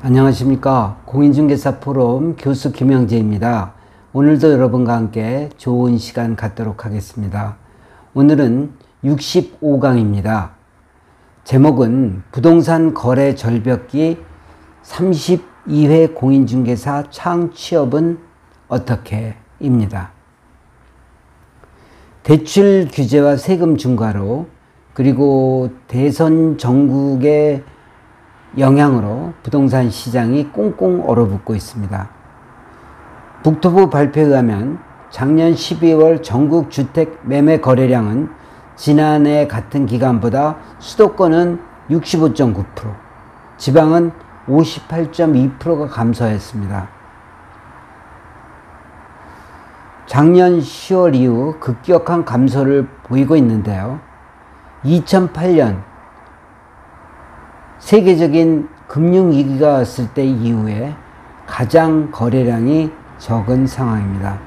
안녕하십니까. 공인중개사 포럼 교수 김영재입니다. 오늘도 여러분과 함께 좋은 시간 갖도록 하겠습니다. 오늘은 65강입니다. 제목은 부동산 거래 절벽기 32회 공인중개사 창취업은 어떻게? 입니다. 대출 규제와 세금 중과로 그리고 대선 전국의 영향으로 부동산 시장이 꽁꽁 얼어붙고 있습니다. 국토부 발표에 의하면 작년 12월 전국 주택 매매 거래량은 지난해 같은 기간보다 수도권은 65.9%, 지방은 58.2%가 감소했습니다. 작년 10월 이후 급격한 감소를 보이고 있는데요. 2008년 세계적인 금융위기가 왔을 때 이후에 가장 거래량이 적은 상황입니다.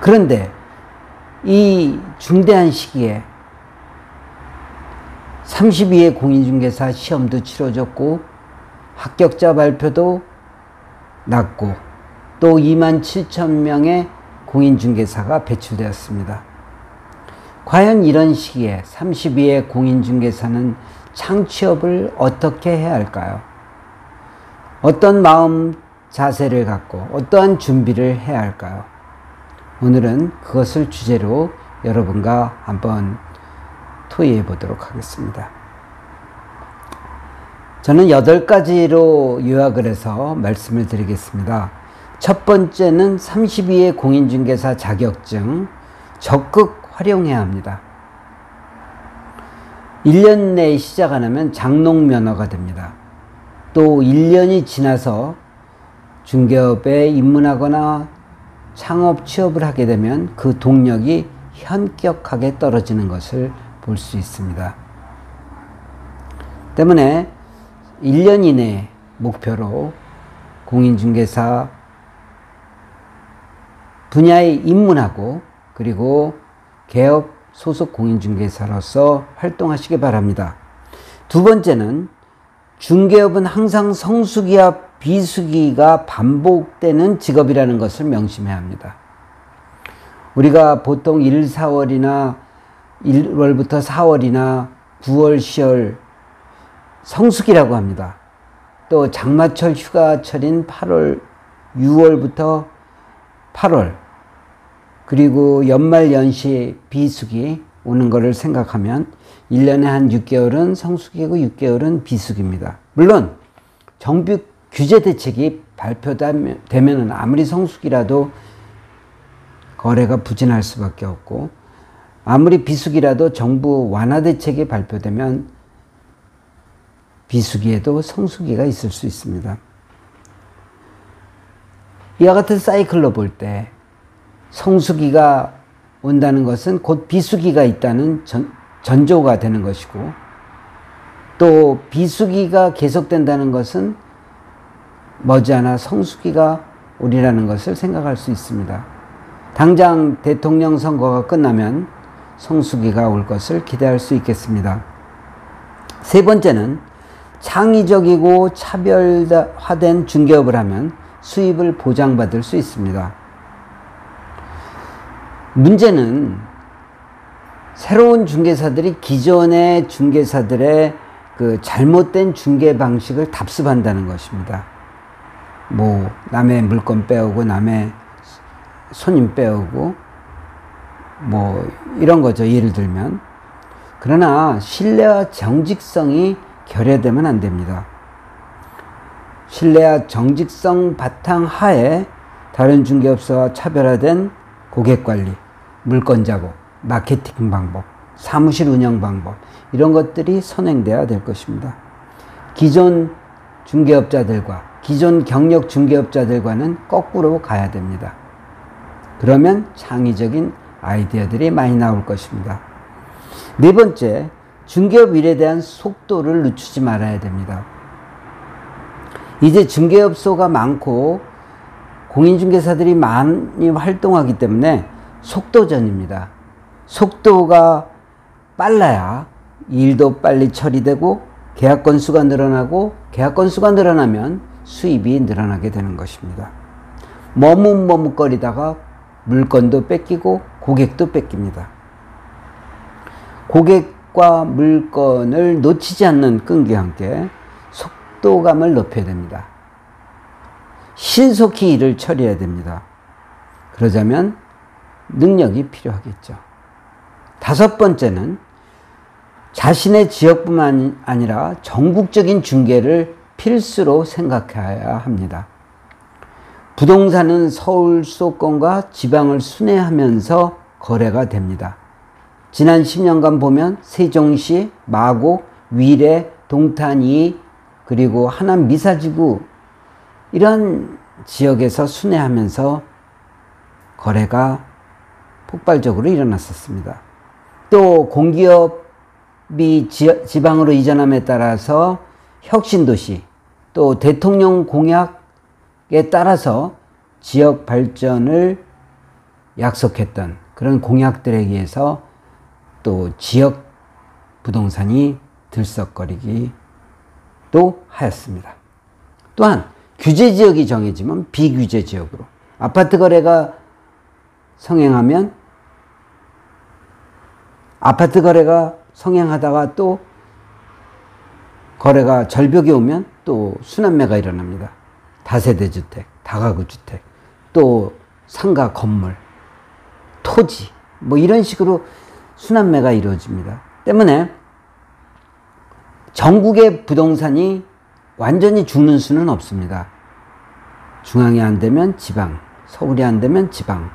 그런데 이 중대한 시기에 32회 공인중개사 시험도 치러졌고 합격자 발표도 났고 또 27,000명의 공인중개사가 배출되었습니다. 과연 이런 시기에 32회 공인중개사는 창취업을 어떻게 해야 할까요? 어떤 마음 자세를 갖고 어떠한 준비를 해야 할까요? 오늘은 그것을 주제로 여러분과 한번 토의해 보도록 하겠습니다. 저는 8가지로 요약을 해서 말씀을 드리겠습니다. 첫 번째는 32회 공인중개사 자격증 적극 활용해야 합니다. 1년 내에 시작 안 하면 장롱 면허가 됩니다. 또 1년이 지나서 중개업에 입문하거나 창업 취업을 하게 되면 그 동력이 현격하게 떨어지는 것을 볼 수 있습니다. 때문에 1년 이내 목표로 공인중개사 분야에 입문하고 그리고 개업 소속 공인중개사로서 활동하시기 바랍니다. 두 번째는 중개업은 항상 성수기와 비수기가 반복되는 직업이라는 것을 명심해야 합니다. 우리가 보통 1, 4월이나 1월부터 4월이나 9월, 10월 성수기라고 합니다. 또 장마철 휴가철인 8월, 6월부터 8월 그리고 연말 연시 비수기 오는 것을 생각하면 1년에 한 6개월은 성수기고 6개월은 비수기입니다. 물론 정부 규제 대책이 발표되면 아무리 성수기라도 거래가 부진할 수밖에 없고 아무리 비수기라도 정부 완화 대책이 발표되면 비수기에도 성수기가 있을 수 있습니다. 이와 같은 사이클로 볼 때 성수기가 온다는 것은 곧 비수기가 있다는 전조가 되는 것이고 또 비수기가 계속된다는 것은 머지않아 성수기가 오리라는 것을 생각할 수 있습니다. 당장 대통령 선거가 끝나면 성수기가 올 것을 기대할 수 있겠습니다. 세 번째는 창의적이고 차별화된 중개업을 하면 수입을 보장받을 수 있습니다. 문제는 새로운 중개사들이 기존의 중개사들의 그 잘못된 중개 방식을 답습한다는 것입니다. 뭐 남의 물건 빼오고 남의 손님 빼오고 뭐 이런 거죠. 예를 들면. 그러나 신뢰와 정직성이 결여되면 안 됩니다. 신뢰와 정직성 바탕 하에 다른 중개업소와 차별화된 고객관리, 물건 작업, 마케팅 방법, 사무실 운영 방법 이런 것들이 선행돼야 될 것입니다. 기존 중개업자들과 기존 경력 중개업자들과는 거꾸로 가야 됩니다. 그러면 창의적인 아이디어들이 많이 나올 것입니다. 네 번째, 중개업 일에 대한 속도를 늦추지 말아야 됩니다. 이제 중개업소가 많고 공인중개사들이 많이 활동하기 때문에 속도전입니다. 속도가 빨라야 일도 빨리 처리되고 계약 건수가 늘어나고 계약 건수가 늘어나면 수입이 늘어나게 되는 것입니다. 머뭇머뭇거리다가 물건도 뺏기고 고객도 뺏깁니다. 고객과 물건을 놓치지 않는 끈기와 함께 속도감을 높여야 됩니다. 신속히 일을 처리해야 됩니다. 그러자면 능력이 필요하겠죠. 다섯 번째는 자신의 지역뿐만 아니라 전국적인 중개를 필수로 생각해야 합니다. 부동산은 서울 수도권과 지방을 순회하면서 거래가 됩니다. 지난 10년간 보면 세종시, 마곡, 위례, 동탄2 그리고 하남 미사지구 이런 지역에서 순회하면서 거래가 폭발적으로 일어났었습니다. 또 공기업이 지방으로 이전함에 따라서 혁신도시 또 대통령 공약에 따라서 지역 발전을 약속했던 그런 공약들에 의해서 또 지역 부동산이 들썩거리기도 하였습니다. 또한 규제지역이 정해지면 비규제지역으로 아파트 거래가 성행하면 아파트 거래가 성행하다가 또 거래가 절벽에 오면 또 순환매가 일어납니다. 다세대 주택, 다가구 주택, 또 상가 건물, 토지 뭐 이런 식으로 순환매가 이루어집니다. 때문에 전국의 부동산이 완전히 죽는 수는 없습니다. 중앙이 안 되면 지방, 서울이 안 되면 지방,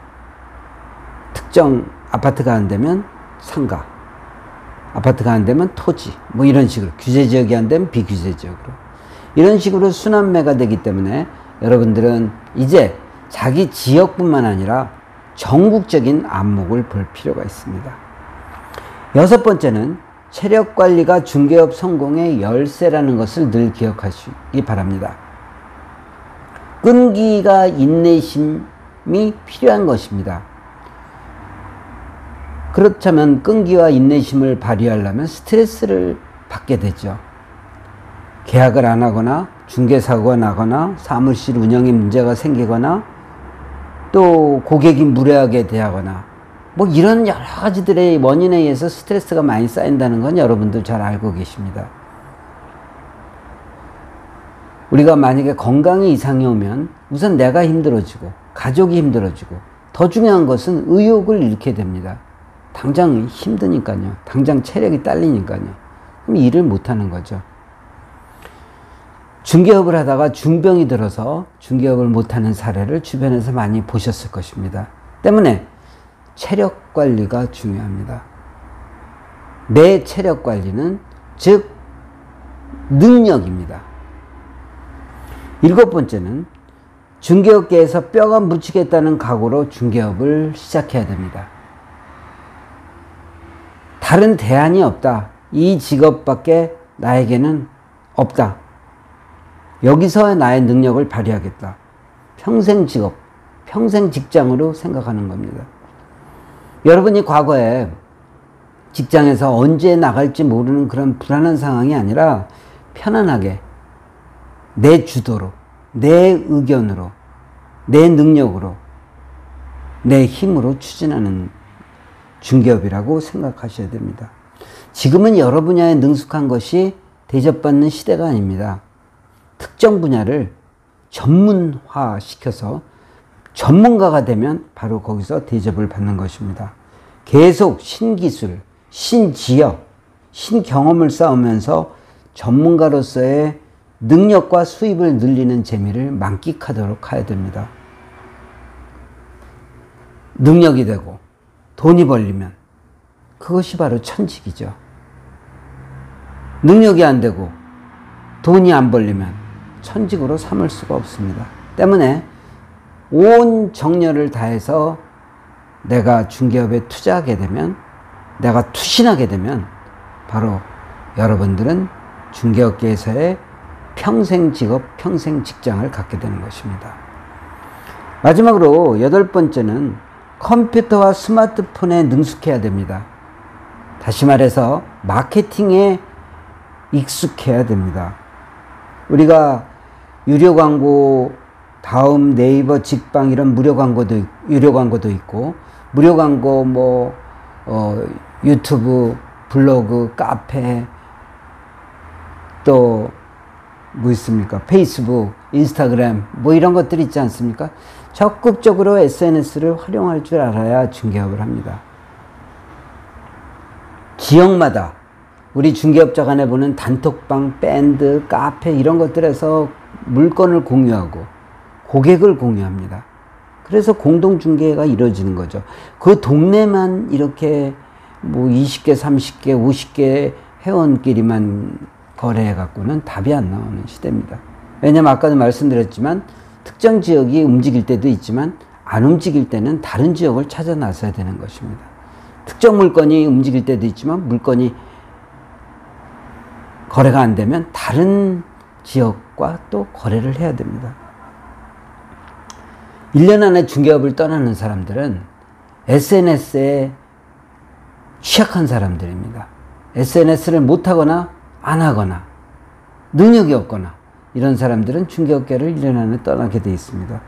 특정 아파트가 안 되면 상가, 아파트가 안 되면 토지, 뭐 이런 식으로 규제지역이 안 되면 비규제지역으로 이런 식으로 순환매가 되기 때문에 여러분들은 이제 자기 지역뿐만 아니라 전국적인 안목을 볼 필요가 있습니다. 여섯 번째는 체력관리가 중개업 성공의 열쇠라는 것을 늘 기억하시기 바랍니다. 끈기가 인내심이 필요한 것입니다. 그렇다면 끈기와 인내심을 발휘하려면 스트레스를 받게 되죠. 계약을 안 하거나 중개사고가 나거나 사무실 운영에 문제가 생기거나 또 고객이 무례하게 대하거나 뭐 이런 여러 가지들의 원인에 의해서 스트레스가 많이 쌓인다는 건 여러분들 잘 알고 계십니다. 우리가 만약에 건강에 이상이 오면 우선 내가 힘들어지고 가족이 힘들어지고 더 중요한 것은 의욕을 잃게 됩니다. 당장 힘드니까요. 당장 체력이 딸리니까요. 그럼 일을 못하는 거죠. 중개업을 하다가 중병이 들어서 중개업을 못하는 사례를 주변에서 많이 보셨을 것입니다. 때문에 체력 관리가 중요합니다. 내 체력 관리는 즉 능력입니다. 일곱 번째는 중개업계에서 뼈가 묻히겠다는 각오로 중개업을 시작해야 됩니다. 다른 대안이 없다. 이 직업밖에 나에게는 없다. 여기서 나의 능력을 발휘하겠다. 평생 직업, 평생 직장으로 생각하는 겁니다. 여러분이 과거에 직장에서 언제 나갈지 모르는 그런 불안한 상황이 아니라 편안하게 내 주도로, 내 의견으로, 내 능력으로, 내 힘으로 추진하는 중개업이라고 생각하셔야 됩니다. 지금은 여러 분야에 능숙한 것이 대접받는 시대가 아닙니다. 특정 분야를 전문화시켜서 전문가가 되면 바로 거기서 대접을 받는 것입니다. 계속 신기술, 신지역, 신경험을 쌓으면서 전문가로서의 능력과 수입을 늘리는 재미를 만끽하도록 해야 됩니다. 능력이 되고 돈이 벌리면 그것이 바로 천직이죠. 능력이 안 되고 돈이 안 벌리면 천직으로 삼을 수가 없습니다. 때문에 온 정열을 다해서 내가 중개업에 투자하게 되면, 내가 투신하게 되면 바로 여러분들은 중개업계에서의 평생 직업, 평생 직장을 갖게 되는 것입니다. 마지막으로 여덟 번째는 컴퓨터와 스마트폰에 능숙해야 됩니다. 다시 말해서 마케팅에 익숙해야 됩니다. 우리가 유료 광고, 다음, 네이버, 직방 이런 무료 광고도, 유료 광고도 있고, 무료 광고 유튜브, 블로그, 카페, 또 뭐 있습니까? 페이스북, 인스타그램 이런 것들이 있지 않습니까? 적극적으로 SNS를 활용할 줄 알아야 중개업을 합니다. 지역마다 우리 중개업자 간에 보는 단톡방, 밴드, 카페 이런 것들에서 물건을 공유하고 고객을 공유합니다. 그래서 공동중개가 이루어지는 거죠. 그 동네만 이렇게 20개, 30개, 50개 회원끼리만 거래해 갖고는 답이 안 나오는 시대입니다. 왜냐면 아까도 말씀드렸지만 특정 지역이 움직일 때도 있지만 안 움직일 때는 다른 지역을 찾아 나서야 되는 것입니다. 특정 물건이 움직일 때도 있지만 물건이 거래가 안 되면 다른 지역과 또 거래를 해야 됩니다. 1년 안에 중개업을 떠나는 사람들은 SNS에 취약한 사람들입니다. SNS를 못하거나 안 하거나 능력이 없거나 이런 사람들은 중개업계를 1년 안에 떠나게 되어 있습니다.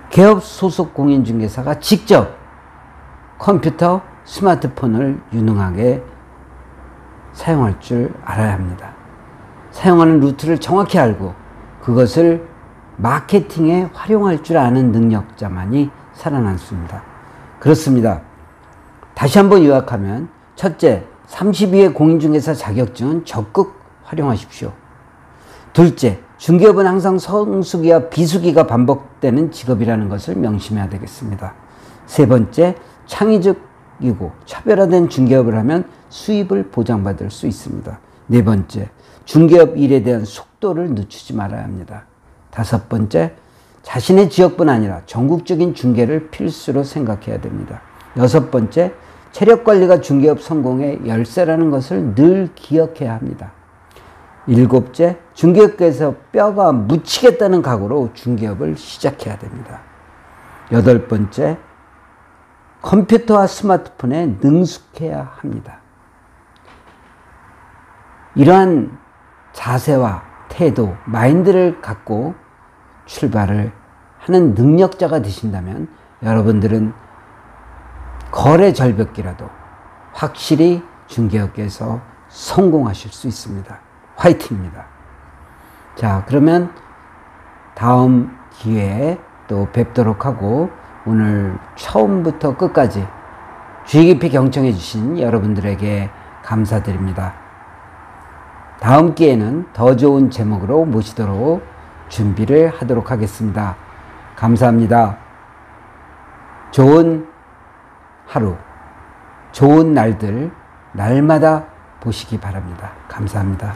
개업 소속 공인중개사가 직접 컴퓨터, 스마트폰을 유능하게 사용할 줄 알아야 합니다. 사용하는 루트를 정확히 알고 그것을 마케팅에 활용할 줄 아는 능력자만이 살아남습니다. 그렇습니다. 다시 한번 요약하면 첫째, 32회 공인중개사 자격증은 적극 활용하십시오. 둘째, 중개업은 항상 성수기와 비수기가 반복되는 직업이라는 것을 명심해야 되겠습니다. 세 번째, 창의적이고 차별화된 중개업을 하면 수입을 보장받을 수 있습니다. 네 번째, 중개업 일에 대한 속도를 늦추지 말아야 합니다. 다섯 번째, 자신의 지역뿐 아니라 전국적인 중개를 필수로 생각해야 됩니다. 여섯 번째, 체력관리가 중개업 성공의 열쇠라는 것을 늘 기억해야 합니다. 일곱째, 중개업계에서 뼈가 묻히겠다는 각오로 중개업을 시작해야 됩니다. 여덟 번째, 컴퓨터와 스마트폰에 능숙해야 합니다. 이러한 자세와 태도, 마인드를 갖고 출발을 하는 능력자가 되신다면 여러분들은 거래 절벽기라도 확실히 중개업계에서 성공하실 수 있습니다. 화이팅입니다. 자, 그러면 다음 기회에 또 뵙도록 하고 오늘 처음부터 끝까지 주의 깊이 경청해 주신 여러분들에게 감사드립니다. 다음 기회에는 더 좋은 제목으로 모시도록 준비를 하도록 하겠습니다. 감사합니다. 좋은 하루, 좋은 날들, 날마다 보시기 바랍니다. 감사합니다.